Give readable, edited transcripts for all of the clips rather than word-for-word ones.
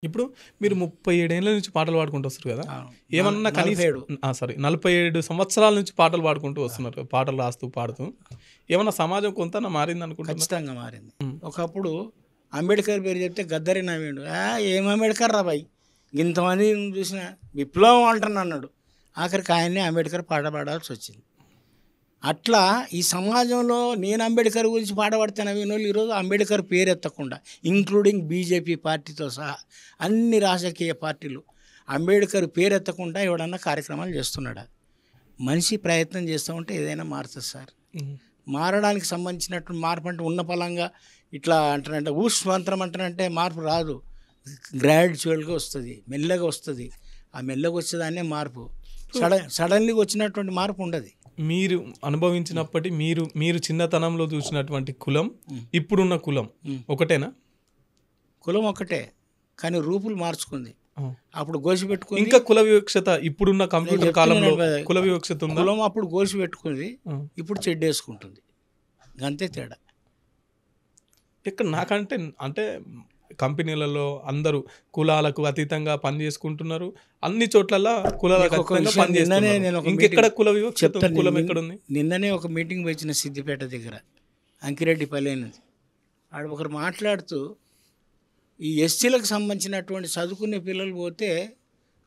ఇప్పుడు మీరు 37 ఏళ్ల నుంచి పాటలు పాడుకుంటూ వస్తారు కదా! అవును. ఏమన్నా కనీసం 47. సారీ 47 సంవత్సరాల నుంచి పాటలు పాడుకుంటూ వస్తున్నారు. పాటలు రాస్తూ, పాడుతూ. ఏమన్నా సమాజం కొంతన్నా మారిందనుకుంటున్నారా? ఖచ్చితంగా మారింది. హ్మ్. ఒకప్పుడు అంబేద్కర్ పేరు చెప్తే గద్దరి నవ్విండు. ఏం అంబేద్కర్ రా భయ్, ఇంతమంది చూసిన విప్లవం అంటాను అన్నాడు. ఆఖరికి ఆయన్ని అంబేద్కర్ పాట పాడాల్సి వచ్చింది. అట్లా ఈ సమాజంలో నేను అంబేద్కర్ గురించి పాట పాడితే నవ్విన వాళ్ళు ఈరోజు అంబేద్కర్ పేరు ఎత్తకుండా, ఇంక్లూడింగ్ బీజేపీ పార్టీతో సహా అన్ని రాజకీయ పార్టీలు అంబేద్కర్ పేరు ఎత్తకుండా ఎవడన్నా కార్యక్రమాలు చేస్తున్నాడా? మనిషి ప్రయత్నం చేస్తూ ఉంటే ఏదైనా మారుతుంది సార్. మారడానికి సంబంధించినటువంటి మార్పు అంటే ఉన్న పలంగా ఇట్లా అంటారంటే ఊష్మంత్రం అంటారంటే మార్పు రాదు. గ్రాడ్యువల్గా వస్తుంది, మెల్లగా వస్తుంది. ఆ మెల్లగా వచ్చేదాన్నే మార్పు. సడన్లీగా వచ్చినటువంటి మార్పు ఉండదు. మీరు అనుభవించినప్పటి మీరు చిన్నతనంలో చూసినటువంటి కులం ఇప్పుడున్న కులం ఒకటేనా? కులం ఒకటే, కానీ రూపులు మార్చుకుంది. అప్పుడు గోసి పెట్టుకుంది. ఇంకా కుల వివక్షత ఇప్పుడున్న కంప్యూటర్ కాలంలో కుల వివక్షత ఉందా? కులం అప్పుడు గోసి పెట్టుకుంది, ఇప్పుడు చెడ్డేసుకుంటుంది. అంతే తేడా. ఇక్కడ నాకంటే అంటే కంపెనీలలో అందరూ కులాలకు అతీతంగా పని చేసుకుంటున్నారు. అన్ని చోట్ల కులాలకు అతీతంగా పని చేస్తున్నారు. ఇంకెక్కడ కుల వివక్షత, కులం ఎక్కడుంది? నిన్ననే ఒక మీటింగ్ వచ్చిన సిద్దిపేట దగ్గర అంకిరెడ్డిపల్లి అనేది. ఆడ ఒకరు మాట్లాడుతూ ఈ ఎస్సీలకు సంబంధించినటువంటి చదువుకునే పిల్లలు పోతే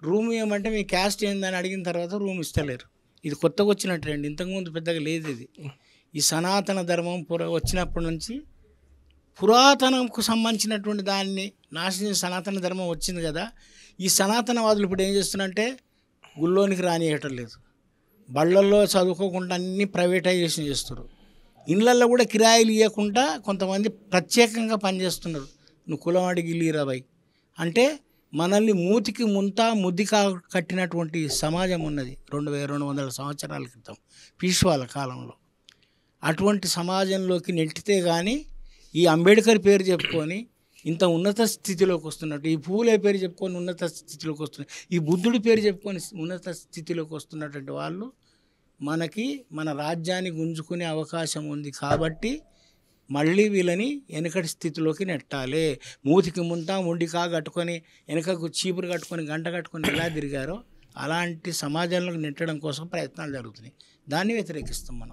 రూమ్ ఇవ్వమంటే మీ క్యాస్ట్ ఏందని అడిగిన తర్వాత రూమ్ ఇస్తలేరు. ఇది కొత్తగా వచ్చిన ట్రెండ్, ఇంతకుముందు పెద్దగా లేదు ఇది. ఈ సనాతన ధర్మం వచ్చినప్పటి నుంచి పురాతనంకు సంబంధించినటువంటి దాన్ని నాశనం సనాతన ధర్మం వచ్చింది కదా. ఈ సనాతనవాదులు ఇప్పుడు ఏం చేస్తున్నారంటే గుళ్ళోనికి రానియటం లేదు, బళ్ళల్లో చదువుకోకుండా అన్నీ ప్రైవేటైజేషన్ చేస్తున్నారు. ఇళ్ళల్లో కూడా కిరాయిలు ఇవ్వకుండా కొంతమంది ప్రత్యేకంగా పనిచేస్తున్నారు. నువ్వు కులం అడిగి లీరాబాయ్ అంటే మనల్ని మూతికి ముద్దికా కట్టినటువంటి సమాజం ఉన్నది 2200 సంవత్సరాల క్రితం పీష్వాల కాలంలో. అటువంటి సమాజంలోకి నెట్టితే కానీ ఈ అంబేద్కర్ పేరు చెప్పుకొని ఇంత ఉన్నత స్థితిలోకి వస్తున్నట్టు, ఈ పూలే పేరు చెప్పుకొని ఉన్నత స్థితిలోకి వస్తున్నారు, ఈ బుద్ధుడి పేరు చెప్పుకొని ఉన్నత స్థితిలోకి వస్తున్నటువంటి వాళ్ళు మనకి మన రాజ్యాన్ని గుంజుకునే అవకాశం ఉంది. కాబట్టి మళ్ళీ వీళ్ళని వెనకటి స్థితిలోకి నెట్టాలి. మూతికి ముండికా కట్టుకొని వెనకకు చీపురు కట్టుకొని గంట కట్టుకొని ఎలా తిరిగారో అలాంటి సమాజంలోకి నెట్టడం కోసం ప్రయత్నాలు జరుగుతున్నాయి. దాన్ని వ్యతిరేకిస్తాం మనం.